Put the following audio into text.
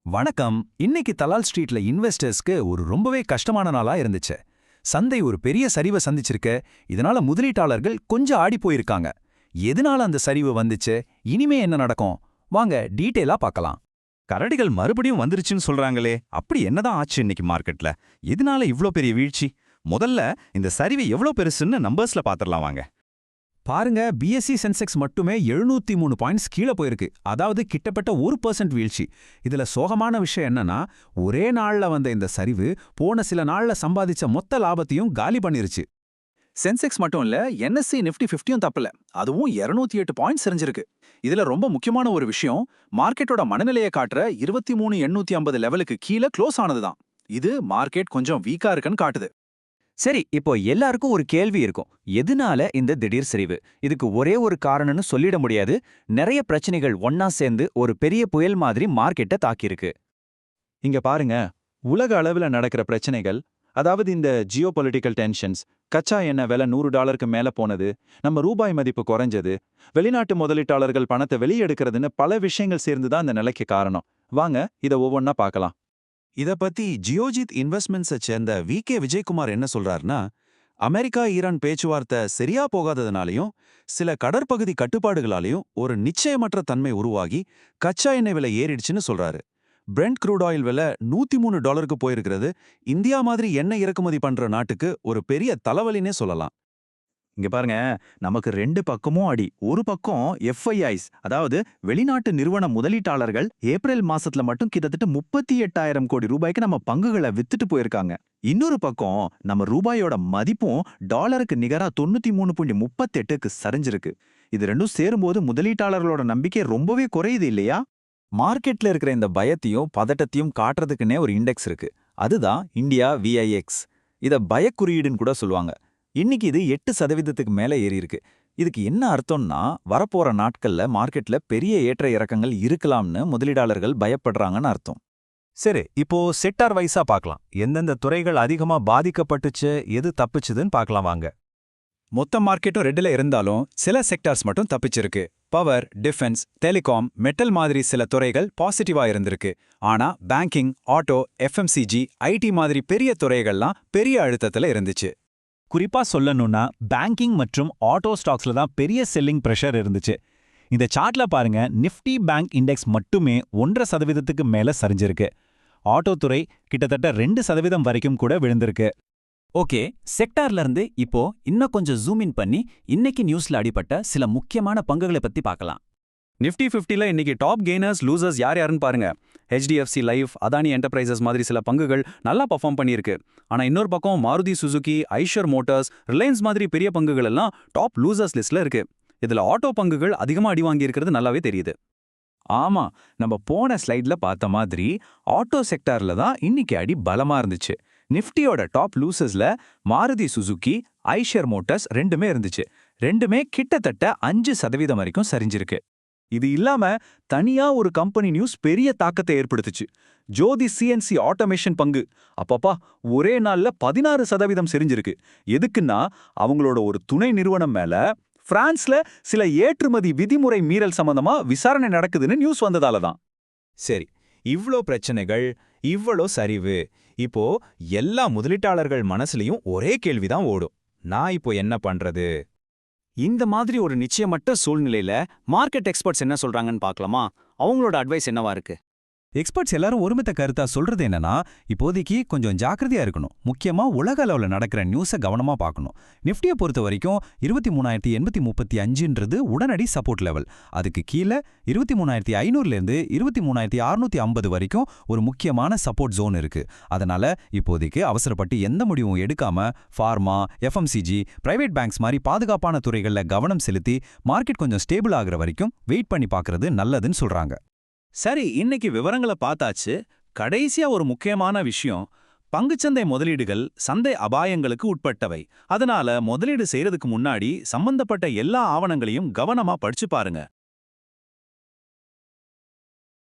வணக்கம். இன்னைக்கு தலால் ஸ்ட்ரீட்ல இன்வெஸ்டர்ஸ்க்கு ஒரு ரொம்பவே கஷ்டமான நாளா இருந்துச்சு. சந்தை ஒரு பெரிய சரிவை சந்திச்சிருக்க, இதனால முதலீட்டாளர்கள் கொஞ்சம் ஆடி போயிருக்காங்க. எதனால அந்த சரிவு வந்துச்சு, இனிமே என்ன நடக்கும், வாங்க டீட்டெயிலா பார்க்கலாம். கரடிகள் மறுபடியும் வந்துருச்சுன்னு சொல்றாங்களே, அப்படி என்னதான் ஆச்சு இன்னைக்கு மார்க்கெட்ல? எதனால இவ்ளோ பெரிய வீழ்ச்சி? முதல்ல இந்த சரிவு எவ்ளோ பெருசுன்னு நம்பர்ஸ்ல பாத்துறலாம் வாங்க. பாருங்க, பிஎஸ்சி சென்செக்ஸ் மட்டுமே 703 பாயிண்ட்ஸ் கீழே போயிருக்கு. அதாவது கிட்டத்தட்ட 1% வீழ்ச்சி. இதுல சோகமான விஷயம் என்னன்னா, ஒரே நாள்ல வந்த இந்த சரிவு போன சில நாள்ல சம்பாதிச்ச மொத்த லாபத்தையும் காலி பண்ணிருச்சு. சென்செக்ஸ் மட்டும் இல்ல, என்எஸ்சி நிஃப்டி 50யும் தப்பல. அதுவும் 208 பாயிண்ட்ஸ் சரிஞ்சிருக்கு. இதுல ரொம்ப முக்கியமான ஒரு விஷயம், மார்க்கெட்டோட மனநிலையை காட்டுற 23,850 லெவலுக்கு கீழே க்ளோஸ் ஆனதுதான். இது மார்க்கெட் கொஞ்சம் வீக்கா இருக்குன்னு காட்டுது. சரி, இப்போ எல்லாருக்கும் ஒரு கேள்வி இருக்கும். எதனால இந்த திடீர் சரிவு? இதுக்கு ஒரே ஒரு காரணம்னு சொல்லிட முடியாது. நிறைய பிரச்சனைகள் ஒன்னா சேர்ந்து ஒரு பெரிய புயல் மாதிரி மார்க்கெட்டை தாக்கியிருக்கு. இங்க பாருங்க, உலக அளவுல நடக்கிற பிரச்சனைகள், அதாவது இந்த ஜியோபொலிட்டிக்கல் டென்ஷன்ஸ், கச்சா எண்ணெய் விலை $100க்கு மேல போனது, நம்ம ரூபாய் மதிப்பு குறைஞ்சது, வெளிநாட்டு முதலீட்டாளர்கள் பணத்தை வெளியெடுக்கிறதுன்னு பல விஷயங்கள் சேர்ந்து தான் இந்த நிலைக்கு காரணம். வாங்க இதை ஒவ்வொன்னா பார்க்கலாம். இத பத்தி ஜியோஜித் இன்வெஸ்ட்மெண்ட்ஸை சேர்ந்த வி.கே. விஜயகுமார் என்ன சொல்றாருன்னா, அமெரிக்கா ஈரான் பேச்சுவார்த்தை சரியா போகாததுனாலையும் சில கடற்பகுதி கட்டுப்பாடுகளாலையும் ஒரு நிச்சயமற்ற தன்மை உருவாகி கச்சா எண்ணெய் விலை ஏறிடுச்சுன்னு சொல்றாரு. பிரெண்ட் க்ரூட் ஆயில் விலை $103க்கு போயிருக்கிறது இந்தியா மாதிரி எண்ணெய் இறக்குமதி பண்ற நாட்டுக்கு ஒரு பெரிய தலைவலினே சொல்லலாம். இங்க பாருங்க, நமக்கு ரெண்டு பக்கமும் அடி. ஒரு பக்கம் எஃப்ஐஐஸ், அதாவது வெளிநாட்டு நிறுவன முதலீட்டாளர்கள் ஏப்ரல் மாசத்துல மட்டும் கிட்டத்தட்ட 38,000 கோடி ரூபாய்க்கு நம்ம பங்குகளை வித்துட்டு போயிருக்காங்க. இன்னொரு பக்கம் நம்ம ரூபாயோட மதிப்பும் டாலருக்கு நிகரா 93.38க்கு சரிஞ்சிருக்கு. இது ரெண்டும் சேரும்போது முதலீட்டாளர்களோட நம்பிக்கை ரொம்பவே குறையுது இல்லையா? மார்க்கெட்ல இருக்கிற இந்த பயத்தையும் பதட்டத்தையும் காட்டுறதுக்குன்னே ஒரு இண்டெக்ஸ் இருக்கு. அதுதான் இந்தியா விஐஎக்ஸ். இத பயக்குறியீடுன்னு கூட சொல்லுவாங்க. இன்னைக்கு இது 8% மேல ஏறி இருக்கு. இதுக்கு என்ன அர்த்தம்னா, வரப்போற நாட்கள்ல மார்க்கெட்ல பெரிய ஏற்ற இறக்கங்கள் இருக்கலாம்னு முதலீட்டாளர்கள் பயப்படுறாங்கன்னு அர்த்தம். சரி, இப்போ செக்டார் வைஸா பார்க்கலாம். எந்தெந்த துறைகள் அதிகமா பாதிக்கப்பட்டுச்சு, எது தப்பிச்சுதுன்னு பார்க்கலாம் வாங்க. மொத்த மார்க்கெட்டும் ரெட்டில் இருந்தாலும் சில செக்டார்ஸ் மட்டும் தப்பிச்சிருக்கு. பவர், டிஃபென்ஸ், டெலிகாம், மெட்டல் மாதிரி சில துறைகள் பாசிட்டிவா இருந்திருக்கு. ஆனா பேங்கிங், ஆட்டோ, எஃப்எம்சிஜி, ஐடி மாதிரி பெரிய துறைகள்லாம் பெரிய அழுத்தத்துல இருந்துச்சு. குறிப்பா சொல்லணும்னா பேங்கிங் மற்றும் ஆட்டோ ஸ்டாக்ஸ்ல தான் பெரிய செல்லிங் பிரஷர் இருந்துச்சு. இந்த சார்ட்ல பாருங்க, நிஃப்டி பேங்க் இண்டெக்ஸ் மட்டுமே 1.5% மேல சரிஞ்சிருக்கு. ஆட்டோ துறை கிட்டத்தட்ட 2% வரைக்கும் கூட விழுந்திருக்கு. ஓகே, செக்டார்ல இருந்து இப்போ இன்னும் கொஞ்சம் ஜூம் இன் பண்ணி இன்னைக்கு நியூஸ்ல அடிபட்ட சில முக்கியமான பங்குகளை பத்தி பார்க்கலாம். நிஃப்டி 50ல இன்னைக்கு டாப் கெய்னர்ஸ் லூசர்ஸ் யார் யாருன்னு பாருங்க. HDFC லைஃப், அதானி என்டர்பிரைசஸ் மாதிரி சில பங்குகள் நல்லா பர்ஃபார்ம் பண்ணியிருக்கு. ஆனா இன்னொரு பக்கம் Maruti Suzuki, Eicher Motors, Reliance மாதிரி பெரிய பங்குகள் எல்லாம் டாப் லூசர்ஸ் லிஸ்ட்ல இருக்கு. இதுல ஆட்டோ பங்குகள் அதிகமா அடி வாங்கி இருக்கிறது நல்லாவே தெரியுது. ஆமா, நம்ம போன ஸ்லைட்ல பார்த்த மாதிரி ஆட்டோ செக்டார்ல தான் இன்னைக்கு அடி பலமா இருந்துச்சு. நிஃப்டியோட டாப் லூசர்ஸ்ல மாருதி சுசுகி, ஐஷர் மோட்டார்ஸ் ரெண்டுமே இருந்துச்சு. ரெண்டுமே கிட்டத்தட்ட 5% வரைக்கும் சரிஞ்சிருக்கு. இது இல்லாம தனியா ஒரு கம்பெனி நியூஸ் பெரிய தாக்கத்தை ஏற்படுத்துச்சு. ஜோதி சிஎன்சி ஆட்டோமேஷன் பங்கு அப்பப்பா ஒரே நாள்ல 16% சரிஞ்சிருக்கு. எதுக்குன்னா, அவங்களோட ஒரு துணை நிறுவனம் மேல பிரான்ஸ்ல சில ஏற்றுமதி விதிமுறை மீறல் சம்பந்தமா விசாரணை நடக்குதுன்னு நியூஸ் வந்ததால தான். சரி, இவ்ளோ பிரச்சனைகள், இவ்வளோ சரிவு, இப்போ எல்லா முதலீட்டாளர்கள் மனசுலயும் ஒரே கேள்விதான் ஓடும். நான் இப்போ என்ன பண்றது? இந்த மாதிரி ஒரு நிச்சயமற்ற சூழ்நிலையில மார்க்கெட் எக்ஸ்பர்ட்ஸ் என்ன சொல்றாங்கன்னு பார்க்கலாமா? அவங்களோட அட்வைஸ் என்னவா இருக்கு? எக்ஸ்பர்ட்ஸ் எல்லாரும் ஒருமித்த கருத்தா சொல்றது என்னன்னா, இப்போதைக்கு கொஞ்சம் ஜாக்கிரதையா இருக்கணும். முக்கியமா உலக அளவுல நடக்கிற நியூஸை கவனமா பார்க்கணும். நிஃப்டியை பொறுத்த வரைக்கும் 23,835ன்றது உடனடி சப்போர்ட் லெவல். அதுக்கு கீழே 23,500லேருந்து 23,650 வரைக்கும் ஒரு முக்கியமான சப்போர்ட் ஜோன் இருக்கு. அதனால இப்போதைக்கு அவசரப்பட்டு எந்த முடிவும் எடுக்காம ஃபார்மா, எஃப்எம்சிஜி, பிரைவேட் பேங்க்ஸ் மாதிரி பாதுகாப்பான துறைகள்ல கவனம் செலுத்தி மார்க்கெட் கொஞ்சம் ஸ்டேபிள் ஆகுற வரைக்கும் வெயிட் பண்ணி பார்க்கறது நல்லதுன்னு சொல்றாங்க. சரி, இன்னைக்கு விவரங்களை பார்த்தாச்சு. கடைசியா ஒரு முக்கியமான விஷயம், பங்குச்சந்தை முதலீடுகள் சந்தை அபாயங்களுக்கு உட்பட்டவை. அதனால முதலீடு செய்யறதுக்கு முன்னாடி சம்பந்தப்பட்ட எல்லா ஆவணங்களையும் கவனமா படிச்சு பாருங்க.